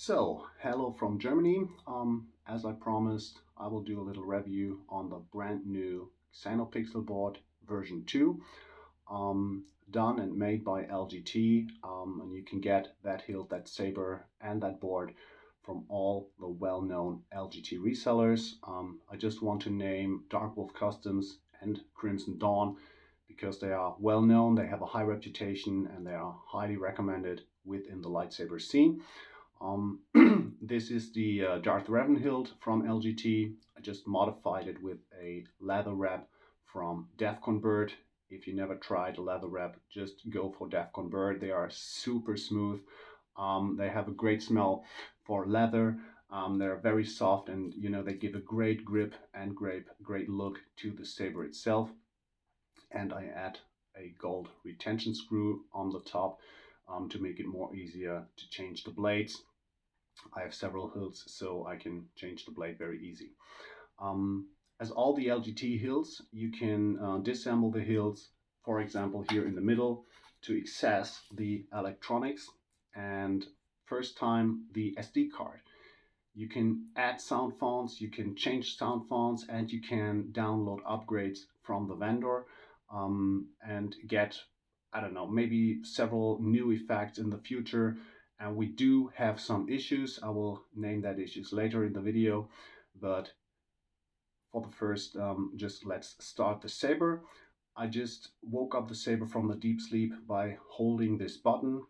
So, hello from Germany. As I promised, I will do a little review on the brand new Xenopixel Board version 2, done and made by LGT. And you can get that hilt, that saber, and that board from all the well-known LGT resellers. I just want to name Darkwolf Customs and Crimson Dawn because they are well known, they have a high reputation, and they are highly recommended within the lightsaber scene. This is the Darth Revan hilt from LGT. I just modified it with a leather wrap from Defcon Bird. If you never tried a leather wrap, just go for Defcon Bird. They are super smooth. They have a great smell for leather. They're very soft, and they give a great grip and great look to the saber itself. And I add a gold retention screw on the top to make it more easier to change the blades. I have several hilts, so I can change the blade very easy. As all the LGT hilts, you can disassemble the hilts, for example, here in the middle, to access the electronics and first time the SD card. You can add sound fonts, you can change sound fonts, and you can download upgrades from the vendor and get, I don't know, maybe several new effects in the future. And we do have some issues. I will name that issues later in the video. But for the first, just let's start the saber. I just woke up the saber from the deep sleep by holding this button.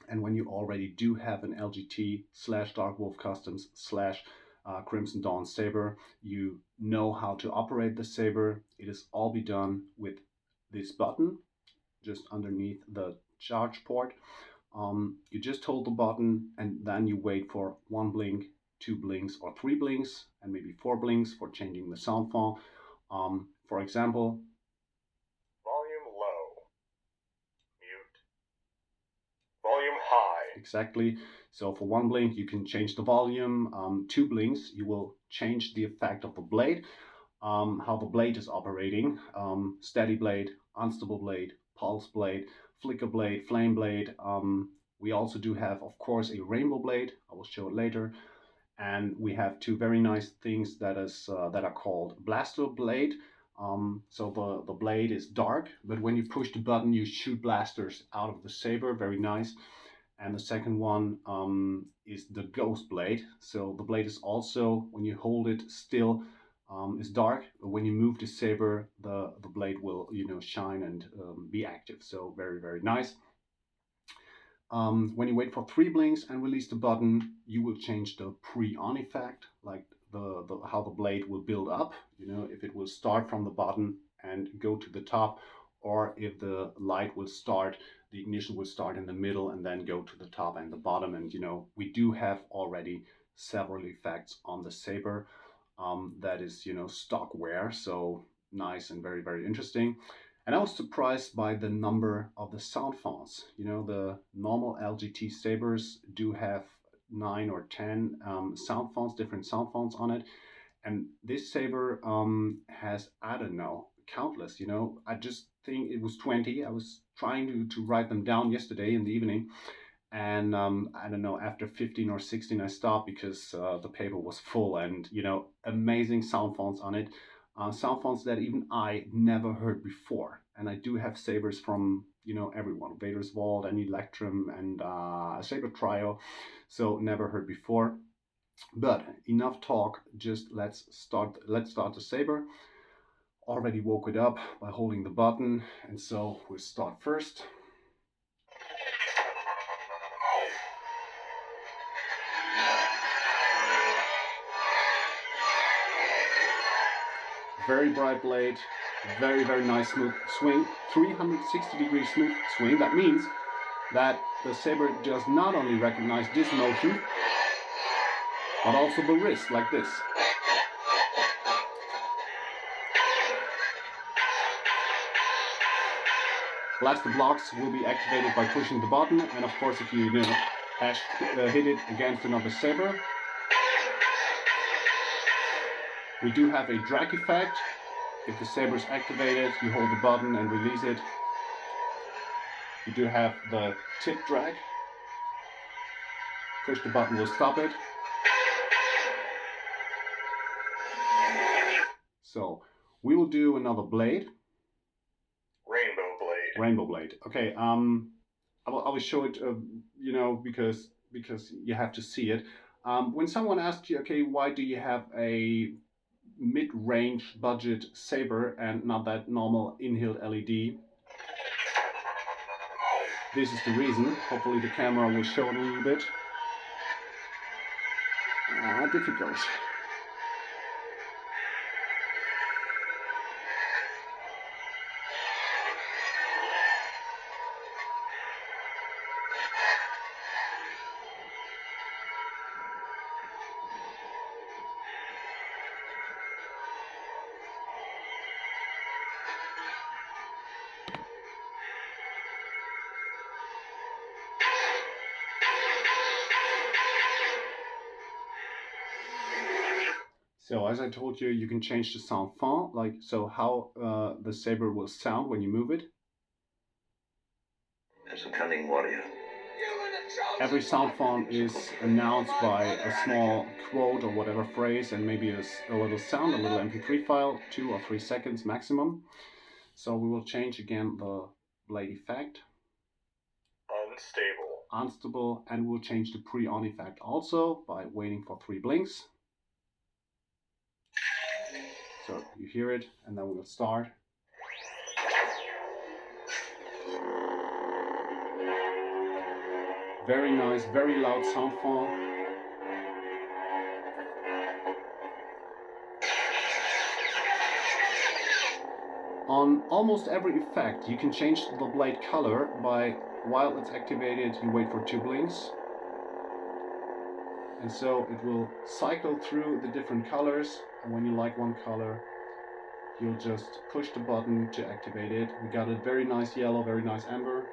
And when you already do have an LGT / Darkwolf Customs / Crimson Dawn saber, you know how to operate the saber. It is all be done with this button just underneath the charge port. You just hold the button and then you wait for 1 blink, 2 blinks, or 3 blinks, and maybe 4 blinks for changing the sound font. For example, volume low, mute, volume high. Exactly. So for 1 blink, you can change the volume. 2 blinks, you will change the effect of the blade, how the blade is operating. Steady blade, unstable blade, pulse blade, flicker blade, flame blade. We also do have, of course, a rainbow blade. I will show it later. And we have 2 very nice things that are called blaster blade. So the blade is dark, but when you push the button, you shoot blasters out of the saber. Very nice. And the second one is the ghost blade. So the blade is also, when you hold it still, is dark, but when you move the saber, the blade will shine and be active. So very nice. When you wait for 3 blinks and release the button, you will change the pre-on effect, like how the blade will build up. If it will start from the button and go to the top, or if the light will start, the ignition will start in the middle and then go to the top and the bottom. And we do have already several effects on the saber. That is, stockware, so nice and very interesting. And I was surprised by the number of the sound fonts. The normal LGT sabers do have 9 or 10 sound fonts, different sound fonts on it. And this saber has, I don't know, countless. I just think it was 20. I was trying to write them down yesterday in the evening. And I don't know, after 15 or 16 I stopped because the paper was full, and amazing sound fonts on it. Sound fonts that even I never heard before. And I do have sabers from everyone, Vader's Vault and Electrum and Saber Trio, so never heard before. But enough talk, just let's start the saber. Already woke it up by holding the button, and so we'll start first. Very bright blade, very nice smooth swing, 360-degree smooth swing. That means that the saber does not only recognize this motion, but also the wrist, like this. Blaster blocks will be activated by pushing the button, and of course if you hit it against another saber. We do have a drag effect. If the saber is activated, you hold the button and release it. You do have the tip drag. Push the button will stop it. So we will do another blade. Rainbow blade. Rainbow blade. Okay. I will show it. You know, because you have to see it. When someone asks you, okay, why do you have a mid-range budget saber and not that normal in-hilt LED? This is the reason. Hopefully the camera will show it a little bit. Difficult. So as I told you, you can change the sound font, like so how the saber will sound when you move it. As a cunning warrior. Every sound font is announced by a small quote or whatever phrase, and maybe a little sound, a little MP3 file, 2 or 3 seconds maximum. So we will change again the blade effect. Unstable. Unstable, and we'll change the pre-on effect also by waiting for 3 blinks. So you hear it, and then we'll start. Very nice, very loud sound font. On almost every effect, you can change the blade color by, while it's activated, you wait for 2 blinks. And so it will cycle through the different colors, and when you like one color, you'll just push the button to activate it. We got a very nice yellow, very nice amber.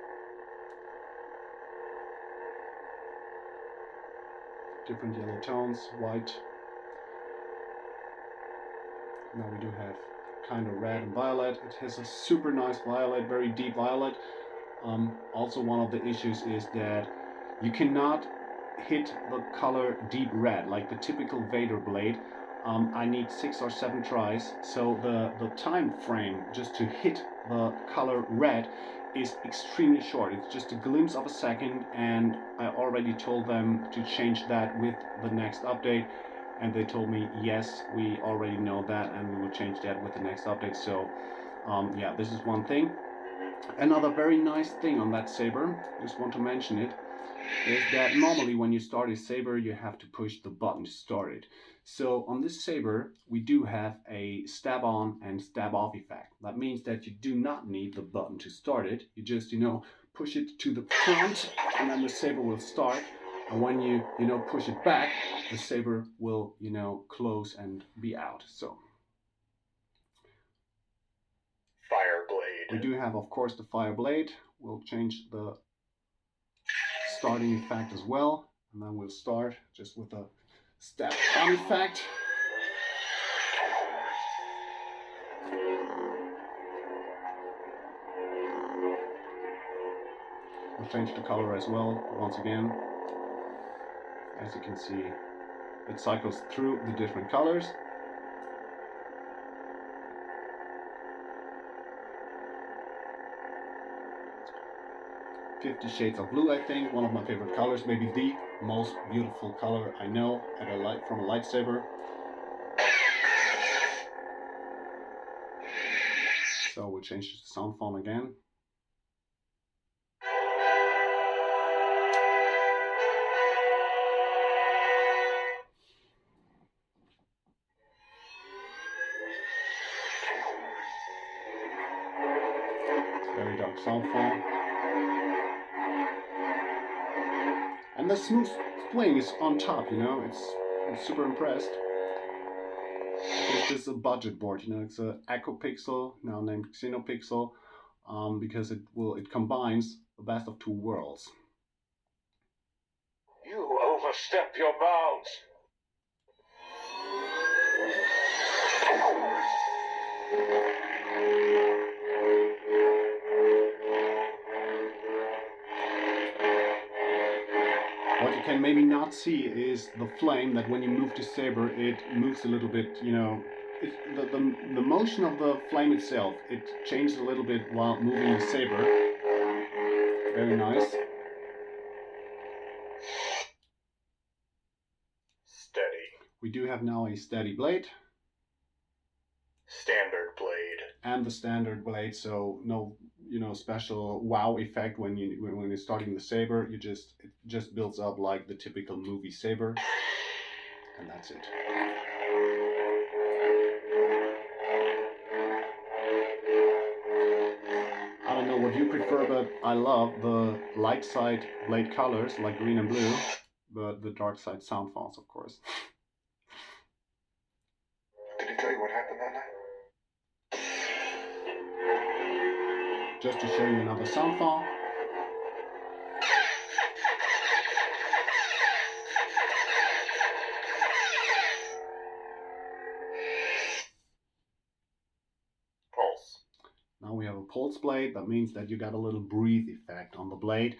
Different yellow tones, white. Now we do have kind of red and violet. It has a super nice violet, very deep violet. Also one of the issues is that you cannot hit the color deep red like the typical Vader blade. I need 6 or 7 tries, so the time frame just to hit the color red is extremely short. It's just a glimpse of a second, and I already told them to change that with the next update, and they told me yes, we already know that and we will change that with the next update. So yeah, this is one thing. Another very nice thing on that saber, just want to mention it, is that normally when you start a saber you have to push the button to start it. So on this saber we do have a stab on and stab off effect. That means that you do not need the button to start it. You just, you know, push it to the front and then the saber will start. And when you push it back, the saber will, close and be out. So Fire blade. we do have, of course, the fire blade. We'll change the starting effect as well, and then we'll start just with a step on effect. We'll change the color as well once again. As you can see, it cycles through the different colors. "50 Shades of Blue," I think, one of my favorite colors, maybe the most beautiful color I know from a lightsaber. So we'll change the sound font again. Very dark sound font. And the smooth swing is on top, I'm super impressed. It's just a budget board, it's a Xenopixel, now named Xenopixel, because it combines the best of 2 worlds. You overstep your bounds. What you can maybe not see is the flame, that when you move the saber, it moves a little bit, you know, the motion of the flame itself, it changes a little bit while moving the saber. Very nice. Steady. We do have now a steady blade. Standard blade. And the standard blade, so no, you know, special wow effect when you're starting the saber. It just builds up like the typical movie saber, and that's it. I don't know what you prefer, but I love the light side blade colors like green and blue, but the dark side sound fonts, of course. Did he tell you what happened that night? Just to show you another sound font. Pulse. Now we have a pulse blade. That means that you got a little breathe effect on the blade.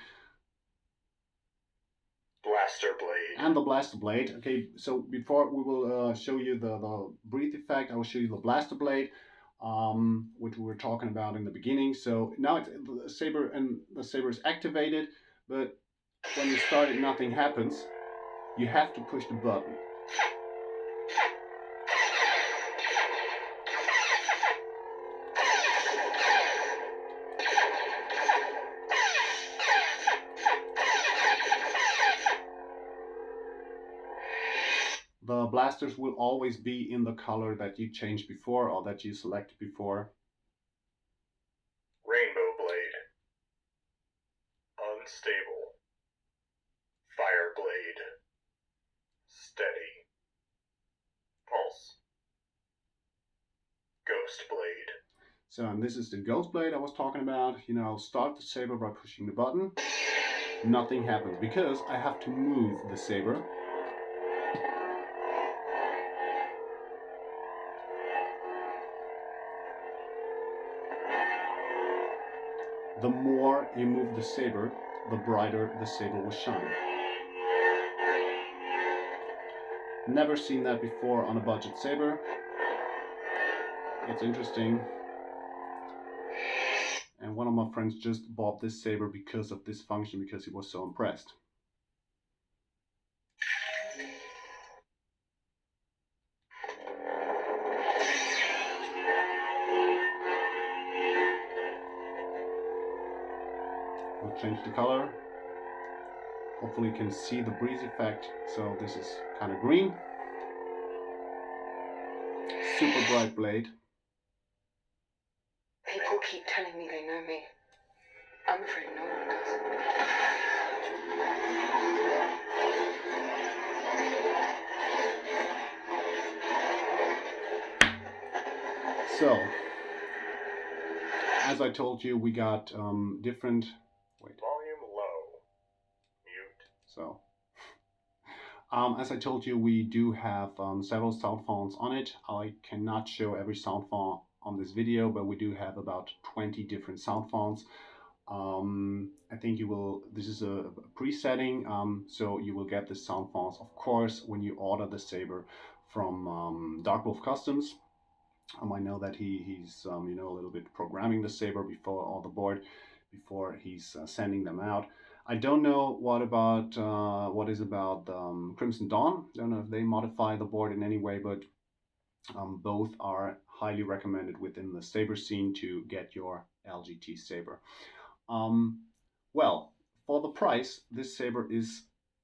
Blaster blade. And the blaster blade. Okay, so before we will show you the breathe effect, I will show you the blaster blade, which we were talking about in the beginning. So now the saber is activated, but when you start it, nothing happens. You have to push the button. The blasters will always be in the color that you changed before or that you selected before. Rainbow blade. Unstable. Fire blade. Steady. Pulse. Ghost blade. So, and this is the ghost blade I was talking about. You know, start the saber by pushing the button. Nothing happens because I have to move the saber. The more you move the saber, the brighter the saber will shine. Never seen that before on a budget saber. It's interesting. And one of my friends just bought this saber because of this function, because he was so impressed. We'll change the color. Hopefully you can see the breeze effect. So this is kind of green. Super bright blade. People keep telling me they know me. I'm afraid no one does. So, as I told you, we got different... Wait. Volume low. Mute. So, as I told you, we do have several sound fonts on it. I cannot show every sound font on this video, but we do have about 20 different sound fonts. I think you will, this is a pre-setting, so you will get the sound fonts, of course, when you order the saber from Darkwolf Customs. I know that he's you know, a little bit programming the saber before, or the board, before he's sending them out. I don't know what is about Crimson Dawn. I don't know if they modify the board in any way, but both are highly recommended within the saber scene to get your LGT saber. Well, for the price, this saber is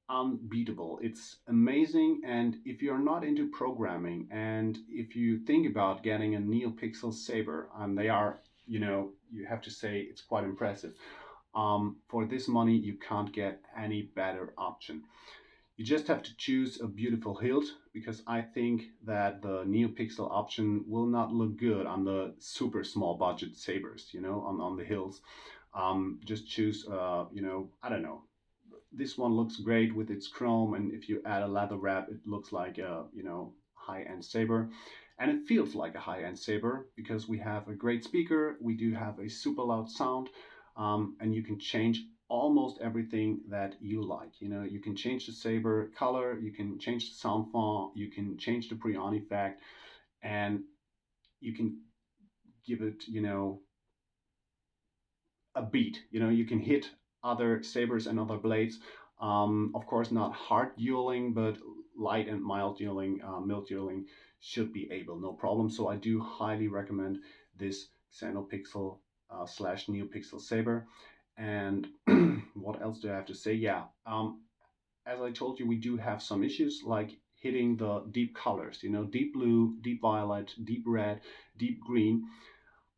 unbeatable. It's amazing, and if you're not into programming, and if you think about getting a NeoPixel saber, and they are, you know, you have to say it's quite impressive. For this money, you can't get any better option. You just have to choose a beautiful hilt, because I think that the NeoPixel option will not look good on the super small budget sabers, you know, on the hilts. Just choose, you know, I don't know. This one looks great with its chrome, and if you add a leather wrap, it looks like a, you know, high-end saber. And it feels like a high-end saber, because we have a great speaker, we do have a super loud sound, and you can change almost everything that you like. You know, you can change the saber color, you can change the sound font, you can change the pre-on effect, and you can give it, you know, a beat. You know, you can hit other sabers and other blades. Of course, not hard dueling, but light and mild dueling should be able, no problem. So I do highly recommend this Xenopixel slash NeoPixel saber. And what else do I have to say? Yeah, as I told you, we do have some issues like hitting the deep colors. You know, deep blue, deep violet, deep red, deep green.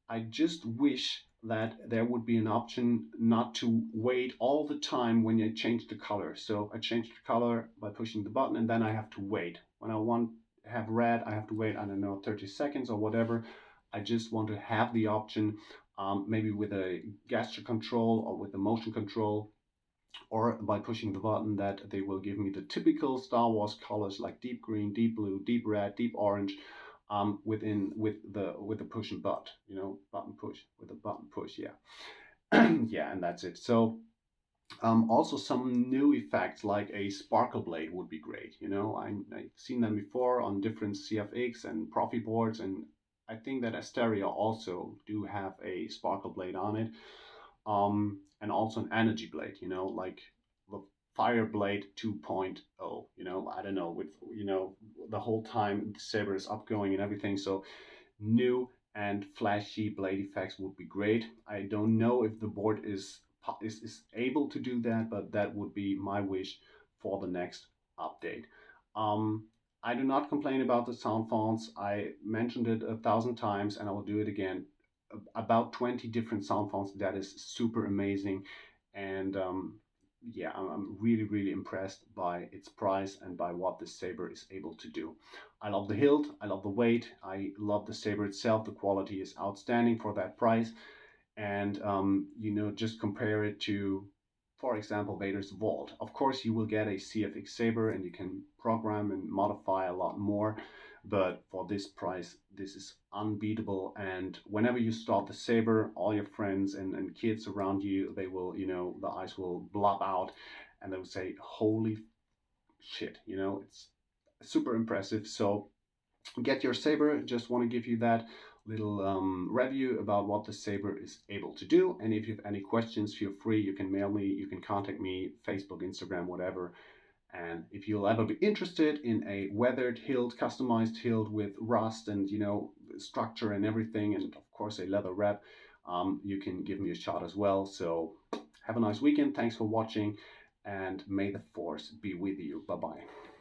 I just wish that there would be an option not to wait all the time when I change the color. So I change the color by pushing the button and then I have to wait. When I want to have red, I have to wait, I don't know, 30 seconds or whatever. I just want to have the option, maybe with a gesture control or with the motion control, or by pushing the button, that they will give me the typical Star Wars colors like deep green, deep blue, deep red, deep orange, with the push and butt, you know, button push with a button push, yeah. Yeah, and that's it. So also some new effects like a sparkle blade would be great. You know, I've seen them before on different CFX and Profi boards, and I think that Asteria also do have a sparkle blade on it, and also an energy blade, you know, like the Fire Blade 2.0, you know, I don't know, with, you know, the whole time the saber is upgoing and everything. So new and flashy blade effects would be great. I don't know if the board is able to do that, but that would be my wish for the next update. Um, I do not complain about the sound fonts. I mentioned it 1,000 times and I will do it again. About 20 different sound fonts. That is super amazing. And yeah, I'm really, really impressed by its price and by what the saber is able to do. I love the hilt, I love the weight, I love the saber itself. The quality is outstanding for that price. And you know, just compare it to, for example, Vader's Vault. Of course, you will get a CFX saber and you can program and modify a lot more. But for this price, this is unbeatable. And whenever you start the saber, all your friends and kids around you, they will, you know, the eyes will blob out and they will say, holy shit, you know, it's super impressive. So get your saber. Just want to give you that little review about what the saber is able to do. And if you have any questions, feel free. You can mail me, you can contact me, Facebook, Instagram, whatever. And if you'll ever be interested in a weathered hilt, customized hilt with rust and, you know, structure and everything, and of course a leather wrap, you can give me a shot as well. So have a nice weekend. Thanks for watching, and may the force be with you. Bye bye.